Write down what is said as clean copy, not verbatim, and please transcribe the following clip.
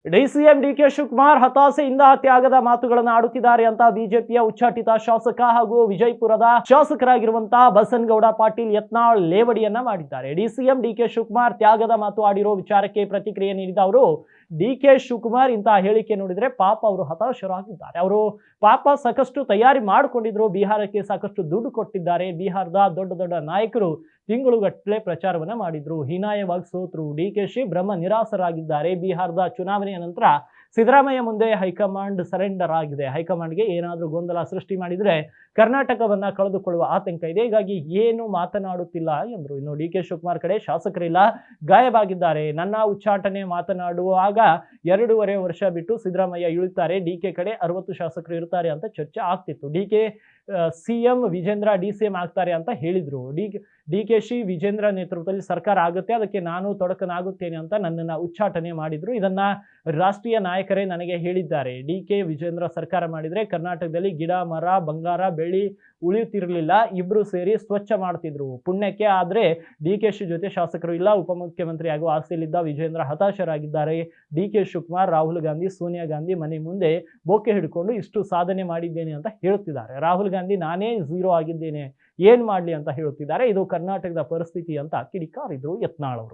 DCM DK Shivakumar ಹತಾಸೆಯಿಂದ ತ್ಯಾಗದ ಮಾತುಗಳನ್ನು ಆಡುತ್ತಿದ್ದಾರೆ ಅಂತ ಬಿಜೆಪಿಯ ಉಚ್ಚಾಟಿತ ಶಾಸಕ ಹಾಗೂ ವಿಜಯಪುರದ ಶಾಸಕರಾಗಿರುವಂತಹ ಬಸನಗೌಡ ಪಾಟೀಲ್ ಯತ್ನಾಳ್ ಲೇವಡಿಯನ್ನ ಮಾಡಿದ್ದಾರೆ. ಡಿಸಿಎಂ ಡಿಕೆ ಶಿವಕುಮಾರ್ ತ್ಯಾಗದ ಮಾತು ಆಡಿರೋ ವಿಚಾರಕ್ಕೆ ಪ್ರತಿಕ್ರಿಯೆ ನೀಡಿದ ಅವರು, ಡಿಕೆ ಶಿವಕುಮಾರ್ ಇಂತಹ ಹೇಳಿಕೆ ನೋಡಿದ್ರೆ ಪಾಪ ಅವರು ಹತಾಶರಾಗಿದ್ದಾರೆ. ಅವರು ಪಾಪ ಸಾಕಷ್ಟು ತಯಾರಿ ಮಾಡಿಕೊಂಡಿದ್ರು, ಬಿಹಾರಕ್ಕೆ ಸಾಕಷ್ಟು ದುಡ್ಡು ಕೊಟ್ಟಿದ್ದಾರೆ. ಬಿಹಾರದ ದೊಡ್ಡ ದೊಡ್ಡ ನಾಯಕರು ತಿಂಗಳುಗಟ್ಟಲೆ ಪ್ರಚಾರವನ್ನ ಮಾಡಿದ್ರು, ಹೀನಾಯವಾಗಿ ಸೋತರು. ಡಿಕೆಶಿ ಬ್ರಹ್ಮ ನಿರಾಸರಾಗಿದ್ದಾರೆ. ಬಿಹಾರದ ಚುನಾವಣೆಯ ನಂತರ ಸಿದ್ದರಾಮಯ್ಯ ಮುಂದೆ ಹೈಕಮಾಂಡ್ ಸರೆಂಡರ್ ಆಗಿದೆ. ಹೈಕಮಾಂಡ್ಗೆ ಏನಾದರೂ ಗೊಂದಲ ಸೃಷ್ಟಿ ಮಾಡಿದ್ರೆ ಕರ್ನಾಟಕವನ್ನ ಕಳೆದುಕೊಳ್ಳುವ ಆತಂಕ ಇದೆ, ಹೀಗಾಗಿ ಏನು ಮಾತನಾಡುತ್ತಿಲ್ಲ ಎಂದರು. ಇನ್ನು ಡಿಕೆ ಶಿವಕುಮಾರ್ ಕಡೆ ಶಾಸಕರಿಲ್ಲ, ಗಾಯವಾಗಿದ್ದಾರೆ. ನನ್ನ ಉಚ್ಚಾಟನೆ ಮಾತನಾಡುವಾಗ 2.5 ವರ್ಷ ಬಿಟ್ಟು ಸಿದ್ದರಾಮಯ್ಯ ಇಳುತ್ತಾರೆ, ಡಿಕೆ ಕಡೆ 60 ಶಾಸಕರು ಇರ್ತಾರೆ ಅಂತ ಚರ್ಚೆ ಆಗ್ತಿತ್ತು. ಡಿಕೆ ಸಿಎಂ, ವಿಜೇಂದ್ರ ಡಿಸಿಎಂ ಆಗ್ತಾರೆ ಅಂತ ಹೇಳಿದ್ರು. ಡಿಕೆಶಿ ವಿಜೇಂದ್ರ ನೇತೃತ್ವದಲ್ಲಿ ಸರ್ಕಾರ ಆಗುತ್ತೆ, ಅದಕ್ಕೆ ನಾನು ತೊಡಕನಾಗುತ್ತೇನೆ ಅಂತ ನನ್ನನ್ನು ಉಚ್ಚಾಟನೆ ಮಾಡಿದ್ರು. ಇದನ್ನ ರಾಷ್ಟ್ರೀಯ ನಾಯಕರೇ ನನಗೆ ಹೇಳಿದ್ದಾರೆ. ಡಿಕೆ ವಿಜೇಂದ್ರ ಸರ್ಕಾರ ಮಾಡಿದ್ರೆ ಕರ್ನಾಟಕದಲ್ಲಿ ಗಿಡ ಮರ ಬಂಗಾರ ಬೆಳ್ಳಿ ಉಳಿಯುತ್ತಿರಲಿಲ್ಲ, ಇಬ್ರು ಸೇರಿ ಸ್ವಚ್ಛ ಮಾಡ್ತಿದ್ರು. ಪುಣ್ಯಕ್ಕೆ ಆದ್ರೆ ಡಿಕೆಶಿ ಜೊತೆ ಶಾಸಕರು ಇಲ್ಲ. ಉಪಮುಖ್ಯಮಂತ್ರಿ ಆಗುವ ಆಸೆಯಲ್ಲಿದ್ದ ವಿಜೇಂದ್ರ ಹತಾಶರಾಗಿದ್ದಾರೆ. ಡಿಕೆ ಶಿವಕುಮಾರ್ ರಾಹುಲ್ ಗಾಂಧಿ ಸೋನಿಯಾ ಗಾಂಧಿ ಮನೆ ಮುಂದೆ ಬೊಕ್ಕೆ ಹಿಡ್ಕೊಂಡು ಇಷ್ಟು ಸಾಧನೆ ಮಾಡಿದ್ದೇನೆ ಅಂತ ಹೇಳುತ್ತಿದ್ದಾರೆ. ರಾಹುಲ್ ಗಾಂಧಿ ನಾನೇ ಝೀರೋ ಆಗಿದ್ದೇನೆ, ಏನ್ ಮಾಡ್ಲಿ ಅಂತ ಹೇಳುತ್ತಿದ್ದಾರೆ. ಇದು ಕರ್ನಾಟಕದ ಪರಿಸ್ಥಿತಿ ಅಂತ ಕಿಡಿಕಾರಿದ್ರು ಯತ್ನಾಳ್ ಅವರು.